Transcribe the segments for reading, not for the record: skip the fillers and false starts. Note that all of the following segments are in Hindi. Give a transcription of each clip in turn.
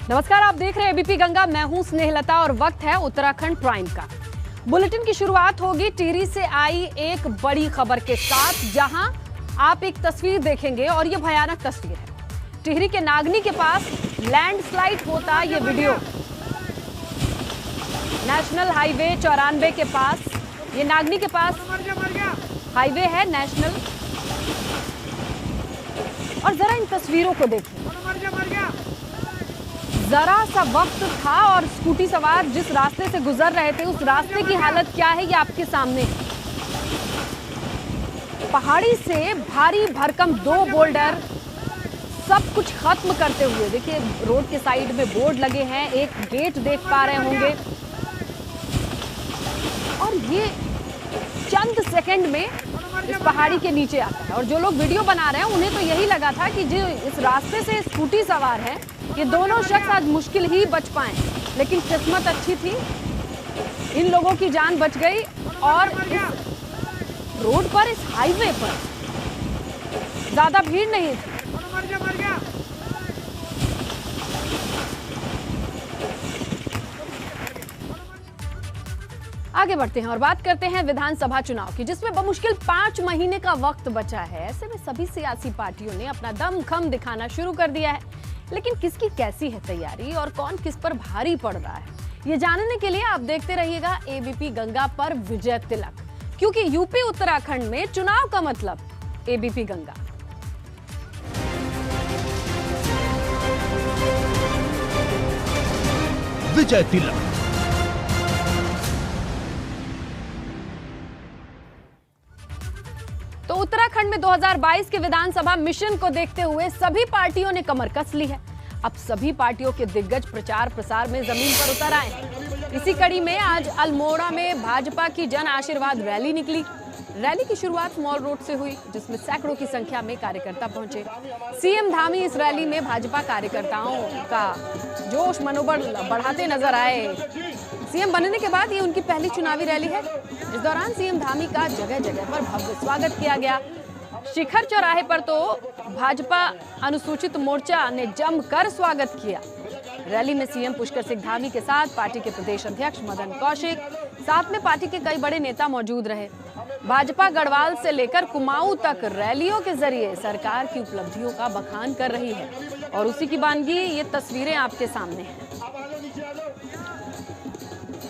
नमस्कार, आप देख रहे हैं एबीपी गंगा। मैं हूं स्नेहलता और वक्त है उत्तराखंड प्राइम का। बुलेटिन की शुरुआत होगी टिहरी से आई एक बड़ी खबर के साथ, जहां आप एक तस्वीर देखेंगे और ये भयानक तस्वीर है। टिहरी के नागनी के पास लैंडस्लाइड होता ये वीडियो। नेशनल हाईवे 94 के पास, ये नागनी के पास हाईवे है नेशनल। और जरा इन तस्वीरों को देखिए। जरा सा वक्त था और स्कूटी सवार जिस रास्ते से गुजर रहे थे उस रास्ते की हालत क्या है ये आपके सामने। पहाड़ी से भारी भरकम 2 बोल्डर सब कुछ खत्म करते हुए, देखिए रोड के साइड में बोर्ड लगे हैं, एक गेट देख पा रहे होंगे। और ये चंद सेकंड में इस पहाड़ी के नीचे आता है। और जो लोग वीडियो बना रहे हैं उन्हें तो यही लगा था कि जो इस रास्ते से स्कूटी सवार है ये दोनों शख्स आज मुश्किल ही बच पाए, लेकिन किस्मत अच्छी थी, इन लोगों की जान बच गई। और इस रोड पर, इस हाईवे पर ज्यादा भीड़ नहीं थी। आगे बढ़ते हैं और बात करते हैं विधानसभा चुनाव की, जिसमें बमुश्किल 5 महीने का वक्त बचा है। ऐसे में सभी सियासी पार्टियों ने अपना दमखम दिखाना शुरू कर दिया है, लेकिन किसकी कैसी है तैयारी और कौन किस पर भारी पड़ रहा है, ये जानने के लिए आप देखते रहिएगा एबीपी गंगा पर विजय तिलक, क्योंकि यूपी उत्तराखंड में चुनाव का मतलब एबीपी गंगा। विजय तिलक। तो उत्तराखंड में 2022 के विधानसभा मिशन को देखते हुए सभी पार्टियों ने कमर कस ली है। अब सभी पार्टियों के दिग्गज प्रचार प्रसार में जमीन पर उतर आए हैं। इसी कड़ी में आज अल्मोड़ा में भाजपा की जन आशीर्वाद रैली निकली। रैली की शुरुआत मॉल रोड से हुई, जिसमें सैकड़ों की संख्या में कार्यकर्ता पहुंचे। सीएम धामी इस रैली में भाजपा कार्यकर्ताओं का जोश मनोबल बढ़ाते नजर आए। सीएम बनने के बाद ये उनकी पहली चुनावी रैली है। इस दौरान सीएम धामी का जगह जगह पर भव्य स्वागत किया गया। शिखर चौराहे पर तो भाजपा अनुसूचित मोर्चा ने जमकर स्वागत किया। रैली में सीएम पुष्कर सिंह धामी के साथ पार्टी के प्रदेश अध्यक्ष मदन कौशिक, साथ में पार्टी के कई बड़े नेता मौजूद रहे। भाजपा गढ़वाल से लेकर कुमाऊं तक रैलियों के जरिए सरकार की उपलब्धियों का बखान कर रही है। और उसी की बानगी ये तस्वीरें आपके सामने हैं।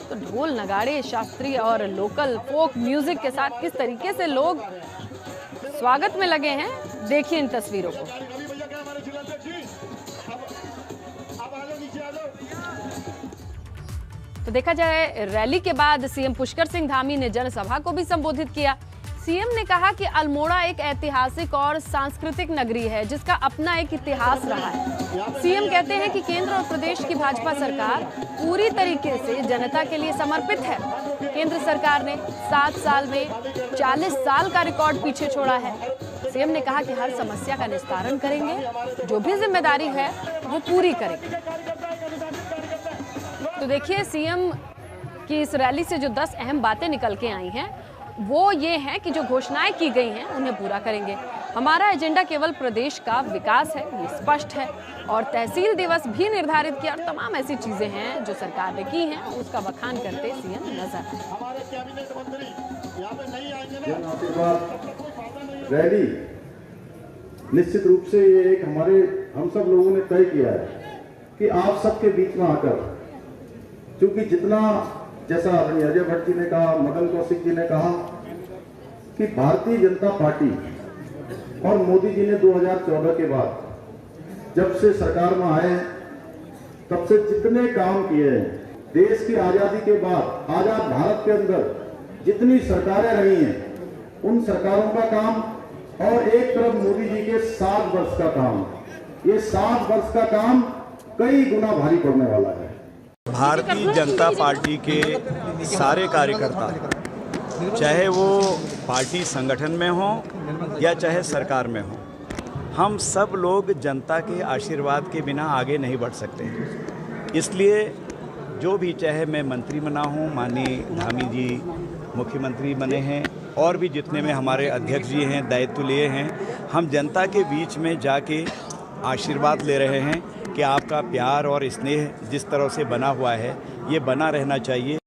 तो ढोल नगाड़े, शास्त्रीय और लोकल फोक म्यूजिक के साथ किस तरीके से लोग स्वागत में लगे हैं, देखिए इन तस्वीरों को। तो देखा जाए, रैली के बाद सीएम पुष्कर सिंह धामी ने जनसभा को भी संबोधित किया। सीएम ने कहा कि अल्मोड़ा एक ऐतिहासिक और सांस्कृतिक नगरी है, जिसका अपना एक इतिहास रहा है। सीएम कहते हैं कि केंद्र और प्रदेश की भाजपा सरकार पूरी तरीके से जनता के लिए समर्पित है। केंद्र सरकार ने 7 साल में 40 साल का रिकॉर्ड पीछे छोड़ा है। सीएम ने कहा कि हर समस्या का निस्तारण करेंगे, जो भी जिम्मेदारी है वो पूरी करेंगे। तो देखिए, सीएम की इस रैली से जो 10 अहम बातें निकल के आई हैं वो ये है कि जो घोषणाएं की गई हैं उन्हें पूरा करेंगे। हमारा एजेंडा केवल प्रदेश का विकास है, ये स्पष्ट है। और तहसील दिवस भी निर्धारित किया और तमाम ऐसी चीजें हैं जो सरकार ने की हैं, उसका बखान करते सीएम नजर आए। रैली निश्चित रूप से ये एक हम सब लोगों ने तय किया है कि आप सबके बीच में आकर, क्योंकि जितना, जैसा अजय भट्ट जी ने कहा, मदन कौशिक जी ने कहा कि भारतीय जनता पार्टी और मोदी जी ने 2014 के बाद जब से सरकार में आए तब से जितने काम किए हैं, देश की आजादी के बाद आजाद भारत के अंदर जितनी सरकारें रही हैं उन सरकारों का काम, और एक तरफ मोदी जी के 7 वर्ष का काम, ये 7 वर्ष का काम कई गुना भारी पड़ने वाला है। भारतीय जनता पार्टी के सारे कार्यकर्ता, चाहे वो पार्टी संगठन में हो या चाहे सरकार में हो, हम सब लोग जनता के आशीर्वाद के बिना आगे नहीं बढ़ सकते। इसलिए जो भी, चाहे मैं मंत्री बना हूँ, माननीय धामी जी मुख्यमंत्री बने हैं, और भी जितने में हमारे अध्यक्ष जी हैं दायित्व लिए हैं, हम जनता के बीच में जाके आशीर्वाद ले रहे हैं कि आपका प्यार और स्नेह जिस तरह से बना हुआ है ये बना रहना चाहिए।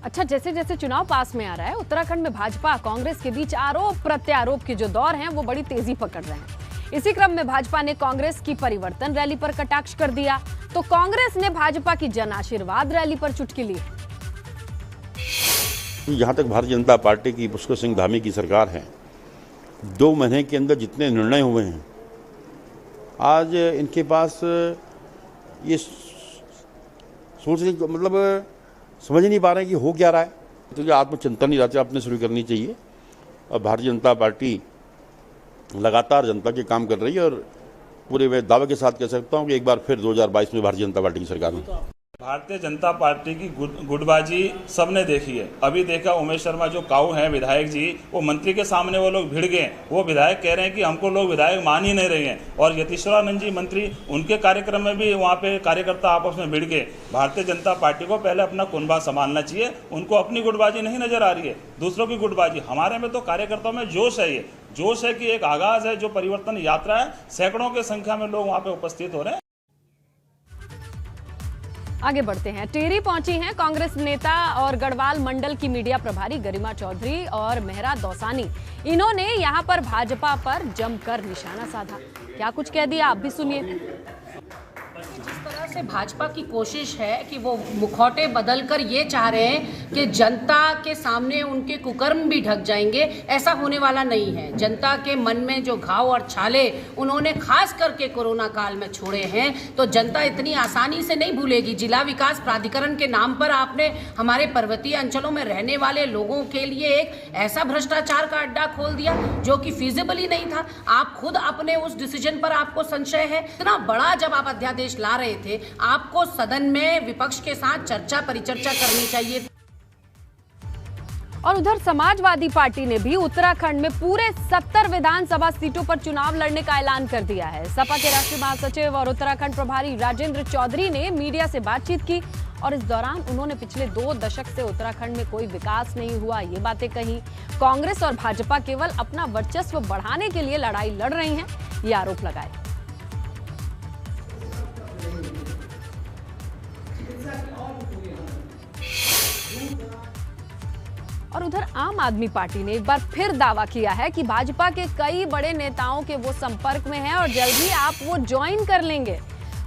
अच्छा, जैसे जैसे चुनाव पास में आ रहा है, उत्तराखंड में भाजपा कांग्रेस के बीच आरोप प्रत्यारोप के जो दौर हैं वो बड़ी तेजी पकड़ रहे हैं। इसी क्रम में भाजपा ने कांग्रेस की परिवर्तन रैली पर कटाक्ष कर दिया, तो कांग्रेस ने भाजपा की जन आशीर्वाद रैली पर चुटकी ली। जहाँ तक भारतीय जनता पार्टी की पुष्कर सिंह धामी की सरकार है, 2 महीने के अंदर जितने निर्णय हुए हैं, आज इनके पास ये सोचने मतलब समझ नहीं पा रहे हैं कि हो क्या रहा है। तो ये आत्मचिंतन ही यात्रा अपने शुरू करनी चाहिए और भारतीय जनता पार्टी लगातार जनता के काम कर रही है और पूरे मैं दावे के साथ कह सकता हूँ कि एक बार फिर 2022 में भारतीय जनता पार्टी की सरकार में। भारतीय जनता पार्टी की गुटबाजी सबने देखी है। अभी देखा उमेश शर्मा जो काऊ हैं विधायक जी, वो मंत्री के सामने वो लोग भिड़ गए। वो विधायक कह रहे हैं कि हमको लोग विधायक मान ही नहीं रहे हैं। और यतीश्वरानंद जी मंत्री, उनके कार्यक्रम में भी वहाँ पे कार्यकर्ता आपस में भिड़ गए। भारतीय जनता पार्टी को पहले अपना कुनबा संभालना चाहिए। उनको अपनी गुटबाजी नहीं नजर आ रही है, दूसरों की गुटबाजी। हमारे में तो कार्यकर्ताओं में जोश है, ये जोश है कि एक आगाज है जो परिवर्तन यात्रा है। सैकड़ों की संख्या में लोग वहाँ पे उपस्थित हो रहे हैं। आगे बढ़ते हैं। टिहरी पहुंची हैं कांग्रेस नेता और गढ़वाल मंडल की मीडिया प्रभारी गरिमा चौधरी और मेहरा दौसानी। इन्होंने यहां पर भाजपा पर जमकर निशाना साधा। क्या कुछ कह दिया, आप भी सुनिए। जिस तरह से भाजपा की कोशिश है कि वो मुखौटे बदलकर ये चाह रहे हैं कि जनता के सामने उनके कुकर्म भी ढक जाएंगे, ऐसा होने वाला नहीं है। जनता के मन में जो घाव और छाले उन्होंने खास करके कोरोना काल में छोड़े हैं, तो जनता इतनी आसानी से नहीं भूलेगी। जिला विकास प्राधिकरण के नाम पर आपने हमारे पर्वतीय अंचलों में रहने वाले लोगों के लिए एक ऐसा भ्रष्टाचार का अड्डा खोल दिया जो कि फिजिबल ही नहीं था। आप खुद अपने उस डिसीजन पर आपको संशय है। इतना बड़ा जब आप अध्यादेश ला रहे थे, आपको सदन में विपक्ष के साथ चर्चा परिचर्चा करनी चाहिए। और उधर समाजवादी पार्टी ने भी उत्तराखंड में पूरे 70 विधानसभा सीटों पर चुनाव लड़ने का ऐलान कर दिया है। सपा के राष्ट्रीय महासचिव और उत्तराखंड प्रभारी राजेंद्र चौधरी ने मीडिया से बातचीत की और इस दौरान उन्होंने पिछले 2 दशक से उत्तराखंड में कोई विकास नहीं हुआ, ये बातें कही। कांग्रेस और भाजपा केवल अपना वर्चस्व बढ़ाने के लिए लड़ाई लड़ रही हैं, ये आरोप लगाए। और उधर आम आदमी पार्टी ने एक बार फिर दावा किया है कि भाजपा के कई बड़े नेताओं के वो संपर्क में हैं और जल्द ही आप वो ज्वाइन कर लेंगे।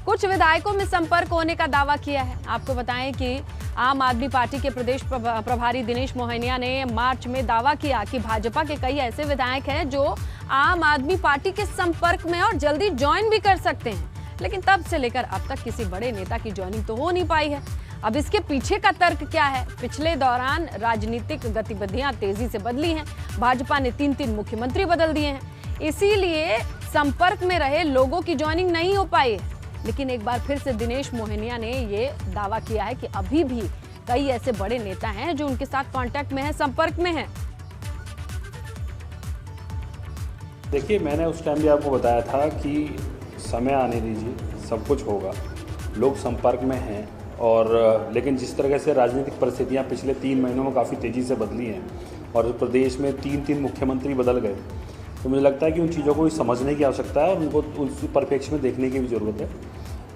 कुछ विधायकों में संपर्क होने का दावा किया है। आपको बताएं कि आम आदमी पार्टी के प्रदेश प्रभारी दिनेश मोहनिया ने मार्च में दावा किया कि भाजपा के कई ऐसे विधायक हैं जो आम आदमी पार्टी के संपर्क में और जल्दी ज्वाइन भी कर सकते हैं, लेकिन तब से लेकर अब तक किसी बड़े नेता की ज्वाइनिंग तो हो नहीं पाई है। अब इसके पीछे का तर्क क्या है? पिछले दौरान राजनीतिक गतिविधियां तेजी से बदली हैं। भाजपा ने 3 मुख्यमंत्री बदल दिए हैं, इसीलिए संपर्क में रहे लोगों की ज्वाइनिंग नहीं हो पाई है। लेकिन एक बार फिर से दिनेश मोहनिया ने ये दावा किया है कि अभी भी कई ऐसे बड़े नेता हैं जो उनके साथ कांटेक्ट में हैं, संपर्क में हैं। देखिए, मैंने उस टाइम भी आपको बताया था कि समय आने दीजिए, सब कुछ होगा। लोग संपर्क में हैं और लेकिन जिस तरह से राजनीतिक परिस्थितियां पिछले 3 महीनों में काफ़ी तेज़ी से बदली हैं और प्रदेश में 3 मुख्यमंत्री बदल गए, तो मुझे लगता है कि उन चीज़ों को समझने की आवश्यकता है और उनको उस परिप्रेक्ष्य में देखने की भी ज़रूरत है।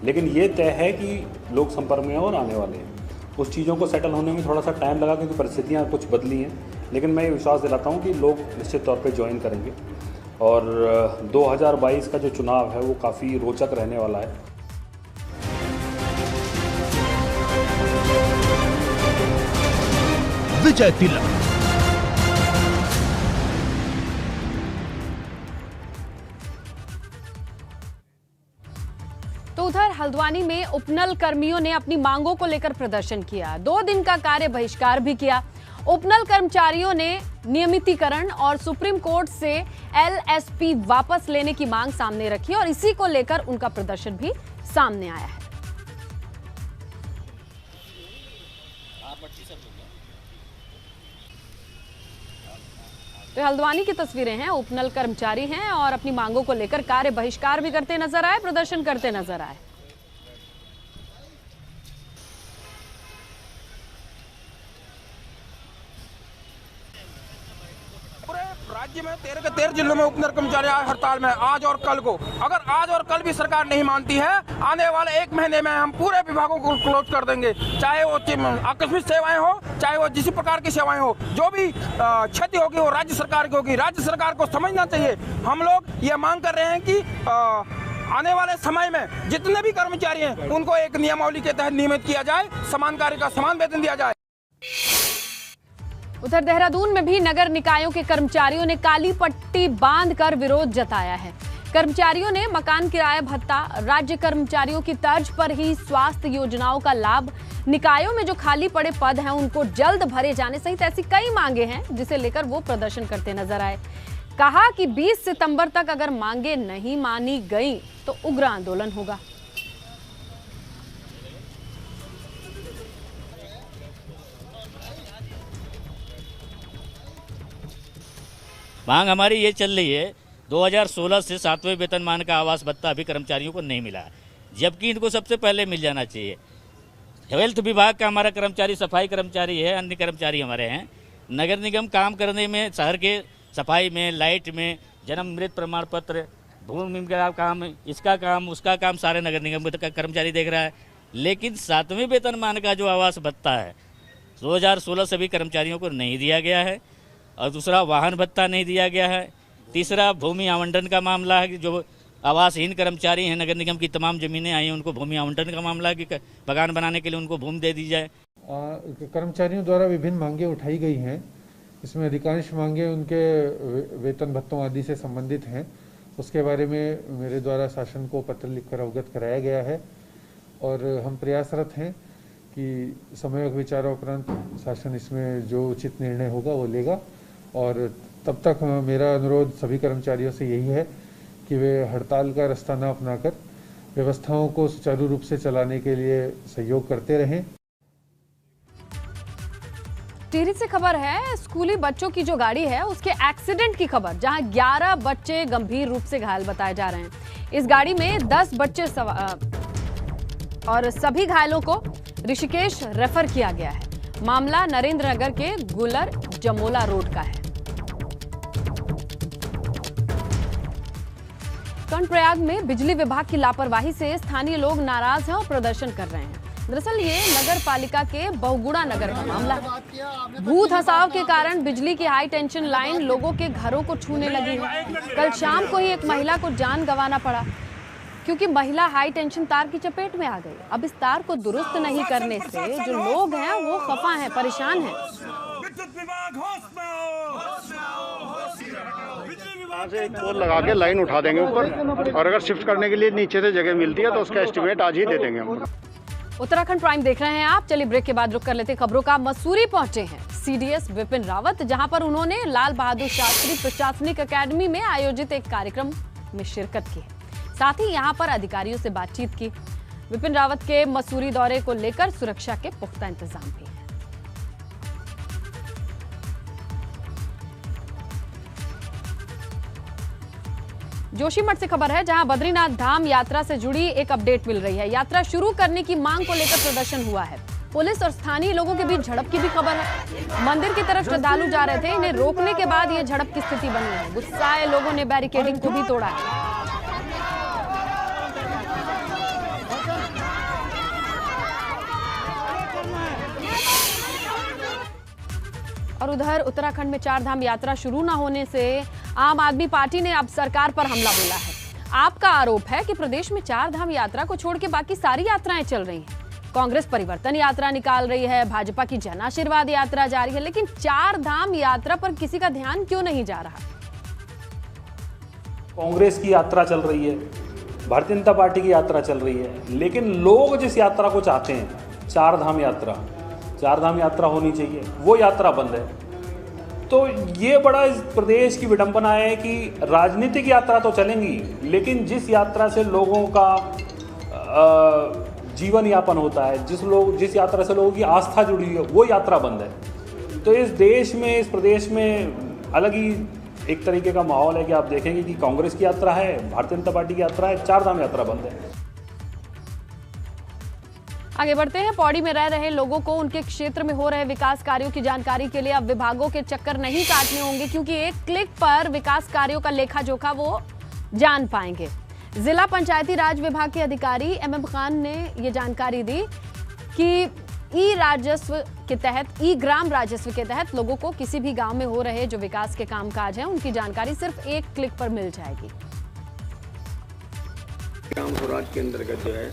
लेकिन ये तय है कि लोग संपर्क में हैं और आने वाले हैं। उस चीज़ों को सेटल होने में थोड़ा सा टाइम लगा क्योंकि परिस्थितियाँ कुछ बदली हैं, लेकिन मैं ये विश्वास दिलाता हूँ कि लोग निश्चित तौर पर ज्वाइन करेंगे और 2022 का जो चुनाव है वो काफ़ी रोचक रहने वाला है। विजय तिलक। तो उधर हल्द्वानी में उपनल कर्मियों ने अपनी मांगों को लेकर प्रदर्शन किया। 2 दिन का कार्य बहिष्कार भी किया। उपनल कर्मचारियों ने नियमितीकरण और सुप्रीम कोर्ट से LSP वापस लेने की मांग सामने रखी और इसी को लेकर उनका प्रदर्शन भी सामने आया है। तो हल्द्वानी की तस्वीरें हैं। उपनल कर्मचारी हैं और अपनी मांगों को लेकर कार्य बहिष्कार भी करते नजर आए, प्रदर्शन करते नजर आए। पूरे राज्य में 13 के 13 जिलों में उपनगर कर्मचारी हड़ताल में आज और कल को। अगर आज और कल भी सरकार नहीं मानती है, आने वाले 1 महीने में हम पूरे विभागों को क्लोज कर देंगे, चाहे वो आकस्मिक सेवाएं हो, चाहे वो जिस प्रकार की सेवाएं हो। जो भी क्षति होगी वो राज्य सरकार की होगी। राज्य सरकार को समझना चाहिए। हम लोग ये मांग कर रहे हैं कि आने वाले समय में जितने भी कर्मचारी हैं उनको एक नियमावली के तहत नियमित किया जाए, समान कार्य का समान वेतन दिया जाए। उधर देहरादून में भी नगर निकायों के कर्मचारियों ने काली पट्टी बांधकर विरोध जताया है। कर्मचारियों ने मकान किराया भत्ता, राज्य कर्मचारियों की तर्ज पर ही स्वास्थ्य योजनाओं का लाभ, निकायों में जो खाली पड़े पद हैं उनको जल्द भरे जाने सहित ऐसी कई मांगे हैं जिसे लेकर वो प्रदर्शन करते नजर आए। कहा कि 20 सितंबर तक अगर मांगे नहीं मानी गई तो उग्र आंदोलन होगा। मांग हमारी ये चल रही है, 2016 से 7वें वेतनमान का आवास भत्ता अभी कर्मचारियों को नहीं मिला है, जबकि इनको सबसे पहले मिल जाना चाहिए। हेल्थ विभाग का हमारा कर्मचारी सफाई कर्मचारी है, अन्य कर्मचारी हमारे हैं। नगर निगम काम करने में, शहर के सफाई में, लाइट में, जन्म मृत प्रमाण पत्र, भूमि का काम, इसका काम, उसका काम सारे नगर निगम का कर्मचारी देख रहा है। लेकिन 7वें वेतनमान का जो आवास भत्ता है 2016 सभी कर्मचारियों को नहीं दिया गया है, और दूसरा वाहन भत्ता नहीं दिया गया है। तीसरा भूमि आवंटन का मामला है कि जो आवासहीन कर्मचारी हैं, नगर निगम की तमाम ज़मीनें आई हैं, उनको भूमि आवंटन का मामला है कि बगान बनाने के लिए उनको भूमि दे दी जाए। कर्मचारियों द्वारा विभिन्न मांगे उठाई गई हैं। इसमें अधिकांश मांगे उनके वेतन भत्तों आदि से संबंधित हैं। उसके बारे में मेरे द्वारा शासन को पत्र लिखकर अवगत कराया गया है और हम प्रयासरत हैं कि समयक विचारोपरांत शासन इसमें जो उचित निर्णय होगा वो लेगा। और तब तक मेरा अनुरोध सभी कर्मचारियों से यही है कि वे हड़ताल का रास्ता न अपनाकर व्यवस्थाओं को सुचारू रूप से चलाने के लिए सहयोग करते रहें। टिहरी से खबर है, स्कूली बच्चों की जो गाड़ी है उसके एक्सीडेंट की खबर, जहां 11 बच्चे गंभीर रूप से घायल बताए जा रहे हैं। इस गाड़ी में 10 बच्चे और सभी घायलों को ऋषिकेश रेफर किया गया है। मामला नरेंद्र नगर के गुलर जमोला रोड का है। कर्णप्रयाग में बिजली विभाग की लापरवाही से स्थानीय लोग नाराज हैं और प्रदर्शन कर रहे हैं। दरअसल ये नगर पालिका के बहुगुणा नगर का मामला है। भू धसाव के कारण बिजली की हाई टेंशन लाइन लोगों के घरों को छूने लगी है। कल शाम को ही एक महिला को जान गंवाना पड़ा क्योंकि महिला हाई टेंशन तार की चपेट में आ गई। अब इस तार को दुरुस्त नहीं करने से जो लोग हैं वो खफा हैं, परेशान हैं। यहाँ से एक पोल लगा के लाइन उठा देंगे ऊपर, और अगर शिफ्ट करने के लिए नीचे से जगह मिलती है तो उसका एस्टिमेट आज ही दे देंगे हम। उत्तराखंड प्राइम देख रहे हैं आप। चलिए ब्रेक के बाद रुक कर लेते खबरों का। मसूरी पहुंचे हैं सीडीएस विपिन रावत, जहां पर उन्होंने लाल बहादुर शास्त्री प्रशासनिक अकेडमी में आयोजित एक कार्यक्रम में शिरकत की है। साथ ही यहां पर अधिकारियों से बातचीत की। विपिन रावत के मसूरी दौरे को लेकर सुरक्षा के पुख्ता इंतजाम भी हैं। जोशीमठ से खबर है, जहां बद्रीनाथ धाम यात्रा से जुड़ी एक अपडेट मिल रही है। यात्रा शुरू करने की मांग को लेकर प्रदर्शन हुआ है। पुलिस और स्थानीय लोगों के बीच झड़प की भी खबर है। मंदिर की तरफ श्रद्धालु जा रहे थे, इन्हें रोकने के बाद ये झड़प की स्थिति बनी है। गुस्साए लोगों ने बैरिकेडिंग को भी तोड़ा है। और उधर उत्तराखंड में 4 धाम यात्रा शुरू न होने से आम आदमी पार्टी ने अब सरकार पर हमला बोला है। आपका आरोप है कि प्रदेश में 4 धाम यात्रा को छोड़ के बाकी सारी यात्राएं चल रही हैं। कांग्रेस परिवर्तन यात्रा निकाल रही है, भाजपा की जन आशीर्वाद यात्रा जारी है, लेकिन 4 धाम यात्रा पर किसी का ध्यान क्यों नहीं जा रहा? कांग्रेस की यात्रा चल रही है, भारतीय जनता पार्टी की यात्रा चल रही है, लेकिन लोग जिस यात्रा को चाहते हैं, 4 धाम यात्रा होनी चाहिए, वो यात्रा बंद है। तो ये बड़ा इस प्रदेश की विडंबना है कि राजनीतिक यात्रा तो चलेंगी, लेकिन जिस यात्रा से लोगों का जीवन यापन होता है, जिस यात्रा से लोगों की आस्था जुड़ी हुई है, वो यात्रा बंद है। तो इस देश में, इस प्रदेश में अलग ही एक तरीके का माहौल है कि आप देखेंगे कि कांग्रेस की यात्रा है, भारतीय जनता पार्टी की यात्रा है, 4 धाम यात्रा बंद है। आगे बढ़ते हैं। पौड़ी में रह रहे लोगों को उनके क्षेत्र में हो रहे विकास कार्यों की जानकारी के लिए अब विभागों के चक्कर नहीं काटने होंगे, क्योंकि एक क्लिक पर विकास कार्यों का लेखा जोखा वो जान पाएंगे। जिला पंचायती राज विभाग के अधिकारी MM खान ने ये जानकारी दी कि ई ग्राम राजस्व के तहत लोगों को किसी भी गांव में हो रहे जो विकास के कामकाज हैं उनकी जानकारी सिर्फ एक क्लिक पर मिल जाएगी। ग्राम स्वराज के अंतर्गत जो है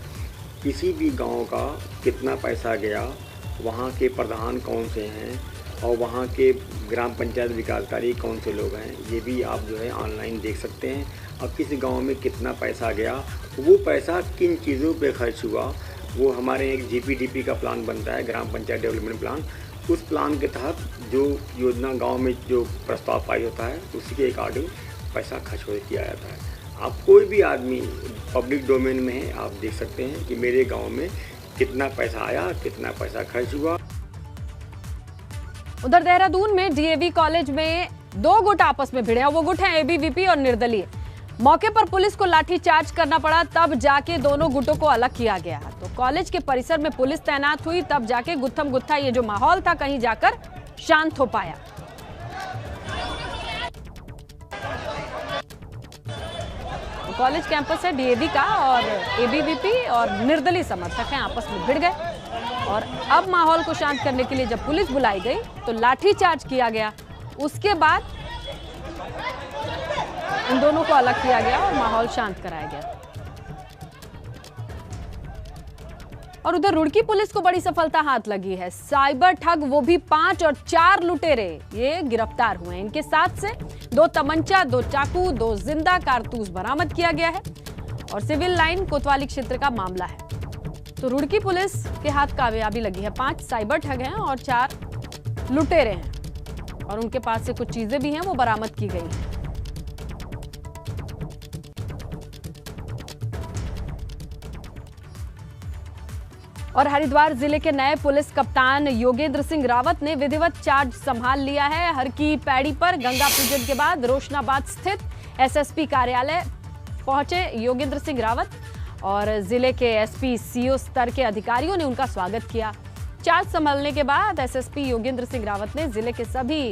किसी भी गांव का कितना पैसा गया, वहां के प्रधान कौन से हैं और वहां के ग्राम पंचायत विकासकारी कौन से लोग हैं, ये भी आप जो है ऑनलाइन देख सकते हैं। और किस गांव में कितना पैसा गया, वो पैसा किन चीज़ों पे खर्च हुआ, वो हमारे एक GPDP का प्लान बनता है, ग्राम पंचायत डेवलपमेंट प्लान। उस प्लान के तहत जो योजना गांव में जो प्रस्ताव पाई होता है उसी के अकॉर्डिंग पैसा खर्च किया जाता है। आप कोई भी आदमी पब्लिक डोमेन में है, आप देख सकते हैं कि मेरे गांव में कितना पैसा आया, कितना पैसा खर्च हुआ। उधर देहरादून में DAV कॉलेज में दो गुट आपस में भिड़े। वो गुट हैं ABVP और निर्दलीय। मौके पर पुलिस को लाठीचार्ज करना पड़ा, तब जाके दोनों गुटों को अलग किया गया। तो कॉलेज के परिसर में पुलिस तैनात हुई, तब जाके गुत्थम गुत्था ये जो माहौल था कहीं जाकर शांत हो पाया। कॉलेज कैंपस है DAV का और ABVP और निर्दलीय समर्थक हैं आपस में भिड़ गए और अब माहौल को शांत करने के लिए जब पुलिस बुलाई गई तो लाठीचार्ज किया गया। उसके बाद इन दोनों को अलग किया गया और माहौल शांत कराया गया। और उधर रुड़की पुलिस को बड़ी सफलता हाथ लगी है। साइबर ठग, वो भी 5 और 4 लुटेरे ये गिरफ्तार हुए हैं। इनके साथ से 2 तमंचा, 2 चाकू, 2 जिंदा कारतूस बरामद किया गया है और सिविल लाइन कोतवाली क्षेत्र का मामला है। तो रुड़की पुलिस के हाथ कामयाबी लगी है। 5 साइबर ठग हैं और 4 लुटेरे हैं और उनके पास से कुछ चीजें भी हैं वो बरामद की गई हैं। और हरिद्वार जिले के नए पुलिस कप्तान योगेंद्र सिंह रावत ने विधिवत चार्ज संभाल लिया है। हर की पैड़ी पर गंगा पूजन के बाद रोशनाबाद स्थित SSP कार्यालय पहुंचे योगेंद्र सिंह रावत और जिले के SP CO स्तर के अधिकारियों ने उनका स्वागत किया। चार्ज संभालने के बाद SSP योगेंद्र सिंह रावत ने जिले के सभी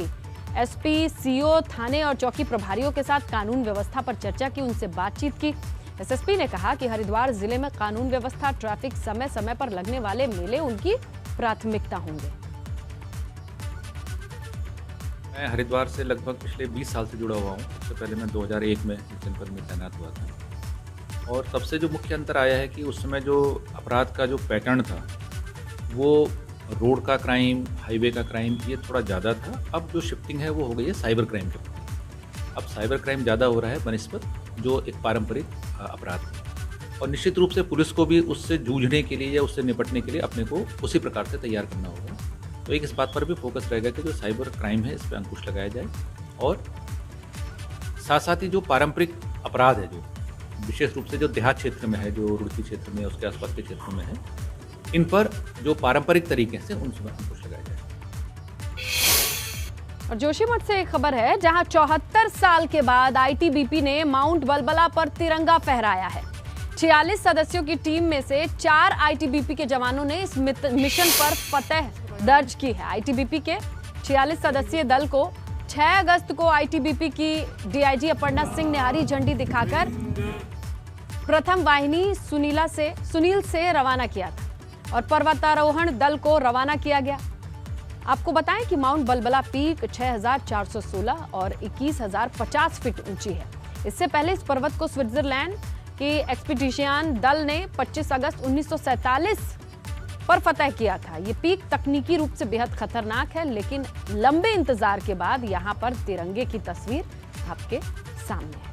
SP CO थाने और चौकी प्रभारियों के साथ कानून व्यवस्था पर चर्चा की, उनसे बातचीत की। SSP ने कहा कि हरिद्वार जिले में कानून व्यवस्था, ट्रैफिक, समय समय पर लगने वाले मेले उनकी प्राथमिकता होंगे। मैं हरिद्वार से लगभग पिछले 20 साल से जुड़ा हुआ हूँ। उससे पहले मैं 2001 में जनपद में तैनात हुआ था और सबसे जो मुख्य अंतर आया है कि उस समय जो अपराध का जो पैटर्न था वो रोड का क्राइम, हाईवे का क्राइम ये थोड़ा ज़्यादा था। अब जो शिफ्टिंग है वो हो गई है साइबर क्राइम के। अब साइबर क्राइम ज़्यादा हो रहा है बनिस्बत जो एक पारंपरिक अपराध है और निश्चित रूप से पुलिस को भी उससे जूझने के लिए या उससे निपटने के लिए अपने को उसी प्रकार से तैयार करना होगा। तो एक इस बात पर भी फोकस रहेगा कि जो साइबर क्राइम है इस पर अंकुश लगाया जाए और साथ साथ ही जो पारंपरिक अपराध है जो विशेष रूप से जो देहात क्षेत्र में है, जो रुड़की क्षेत्र में उसके आसपास के क्षेत्रों में है, इन पर जो पारंपरिक तरीके से उनसे अंकुश लगाया जाए। और जोशीमठ से एक खबर है जहां 74 साल के बाद ITBP ने माउंट बलबला पर तिरंगा फहराया है। 46 सदस्यों की टीम में से 4 ITBP के जवानों ने इस मिशन पर फतह दर्ज की है। ITBP के 46 सदस्यीय दल को 6 अगस्त को ITBP की DIG अपर्णा सिंह ने हरी झंडी दिखाकर प्रथम वाहिनी सुनील से रवाना किया था और पर्वतारोहण दल को रवाना किया गया। आपको बताएं कि माउंट बलबला पीक 6416 और 21050 फीट ऊंची है। इससे पहले इस पर्वत को स्विट्जरलैंड की एक्सपीडिशन दल ने 25 अगस्त 1947 पर फतह किया था। ये पीक तकनीकी रूप से बेहद खतरनाक है, लेकिन लंबे इंतजार के बाद यहां पर तिरंगे की तस्वीर आपके सामने है।